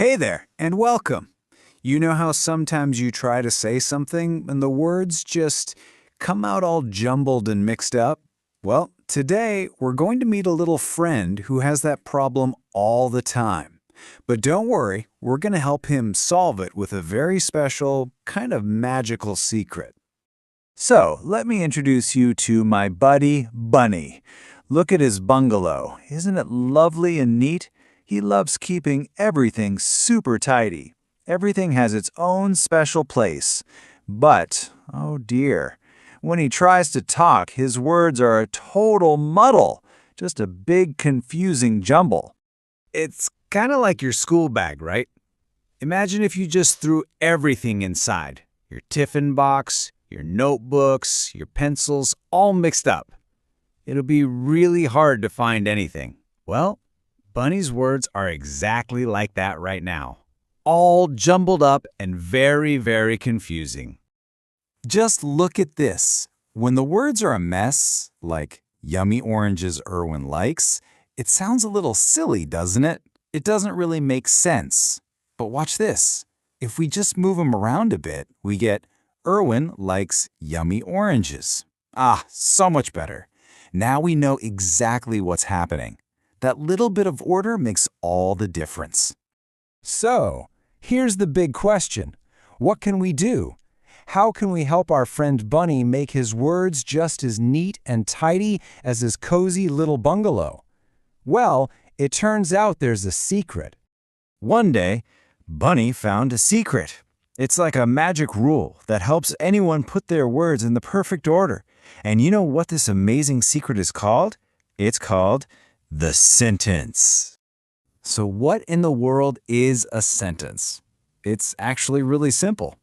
Hey there, and welcome. You know how sometimes you try to say something and the words just come out all jumbled and mixed up? Well, today we're going to meet a little friend who has that problem all the time. But don't worry, we're going to help him solve it with a very special, kind of magical secret. So, let me introduce you to my buddy, Bunny. Look at his bungalow. Isn't it lovely and neat? He loves keeping everything super tidy. Everything has its own special place. But, oh dear, when he tries to talk, his words are a total muddle, just a big confusing jumble. It's kind of like your school bag, right? Imagine if you just threw everything inside. Your tiffin box, your notebooks, your pencils, all mixed up. It'll be really hard to find anything. Well, Bunny's words are exactly like that right now. All jumbled up and very, very confusing. Just look at this. When the words are a mess, like yummy oranges Irwin likes, it sounds a little silly, doesn't it? It doesn't really make sense. But watch this. If we just move them around a bit, we get Irwin likes yummy oranges. Ah, so much better. Now we know exactly what's happening. That little bit of order makes all the difference. So, here's the big question. What can we do? How can we help our friend Bunny make his words just as neat and tidy as his cozy little bungalow? Well, it turns out there's a secret. One day, Bunny found a secret. It's like a magic rule that helps anyone put their words in the perfect order. And you know what this amazing secret is called? It's called the sentence. So what in the world is a sentence? It's actually really simple.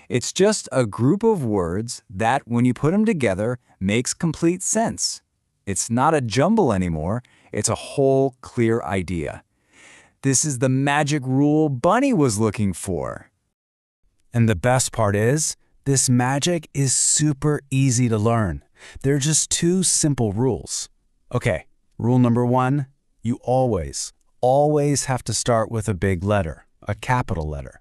It's just a group of words that, when you put them together, makes complete sense. It's not a jumble anymore. It's a whole clear idea. This is the magic rule Bunny was looking for. And the best part is, this magic is super easy to learn. There are just two simple rules. Okay, rule number one, you always have to start with a big letter, a capital letter.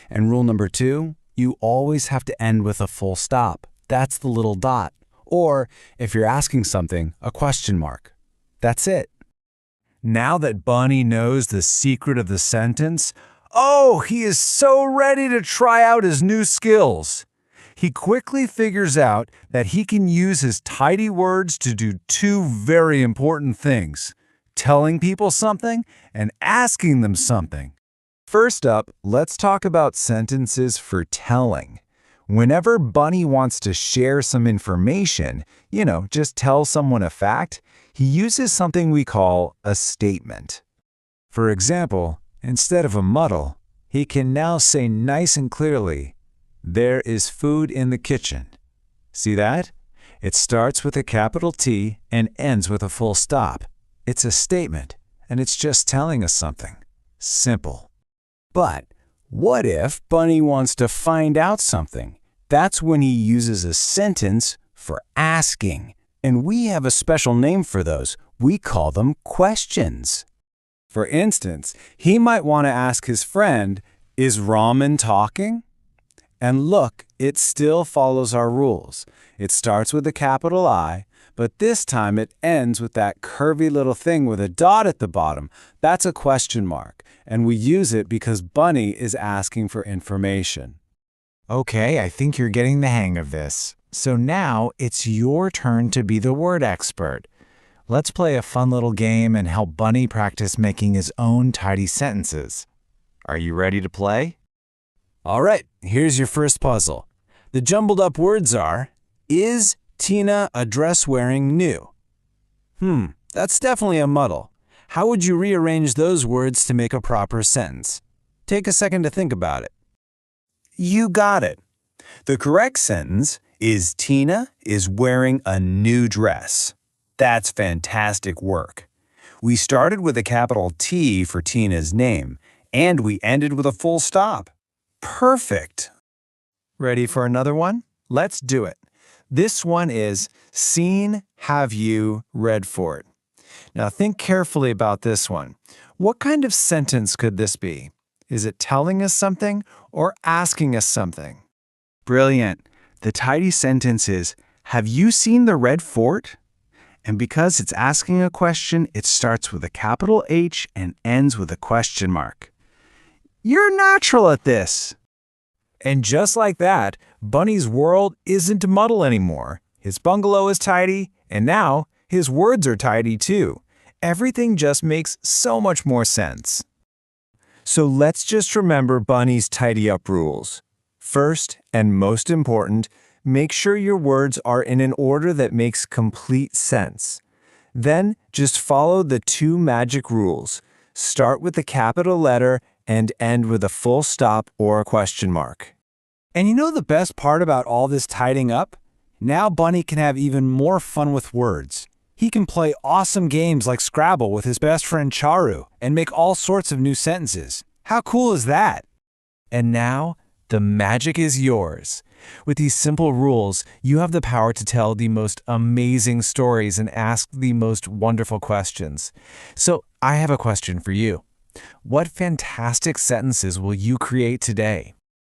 And rule number two, you always have to end with a full stop. That's the little dot. Or, if you're asking something, a question mark. That's it. Now that Bunny knows the secret of the sentence, oh, he is so ready to try out his new skills. He quickly figures out that he can use his tidy words to do two very important things: telling people something and asking them something. First up, let's talk about sentences for telling. Whenever Bunny wants to share some information, just tell someone a fact, he uses something we call a statement. For example, instead of a muddle, he can now say nice and clearly, "There is food in the kitchen." See that? It starts with a capital T and ends with a full stop. It's a statement, and it's just telling us something. Simple. But what if Bunny wants to find out something? That's when he uses a sentence for asking. And we have a special name for those. We call them questions. For instance, he might want to ask his friend, "Is Ramen talking?" And look, it still follows our rules. It starts with a capital I, but this time it ends with that curvy little thing with a dot at the bottom. That's a question mark, and we use it because Bunny is asking for information. Okay, I think you're getting the hang of this. So now it's your turn to be the word expert. Let's play a fun little game and help Bunny practice making his own tidy sentences. Are you ready to play? All right, here's your first puzzle. The jumbled up words are, is Tina a dress wearing new? That's definitely a muddle. How would you rearrange those words to make a proper sentence? Take a second to think about it. You got it. The correct sentence is Tina is wearing a new dress. That's fantastic work. We started with a capital T for Tina's name, and we ended with a full stop. Perfect. Ready for another one? Let's do it. This one is, seen, have you, read for it. Now think carefully about this one. What kind of sentence could this be? Is it telling us something or asking us something? Brilliant. The tidy sentence is, have you seen the red fort? And because it's asking a question, it starts with a capital H and ends with a question mark. You're natural at this. And just like that, Bunny's world isn't a muddle anymore. His bungalow is tidy, and now his words are tidy too. Everything just makes so much more sense. So let's just remember Bunny's tidy up rules. First, and most important, make sure your words are in an order that makes complete sense. Then, just follow the 2 magic rules. Start with a capital letter and end with a full stop or a question mark. And you know the best part about all this tidying up? Now Bunny can have even more fun with words. He can play awesome games like Scrabble with his best friend Charu and make all sorts of new sentences. How cool is that? And now, the magic is yours. With these simple rules, you have the power to tell the most amazing stories and ask the most wonderful questions. So, I have a question for you. What fantastic sentences will you create today?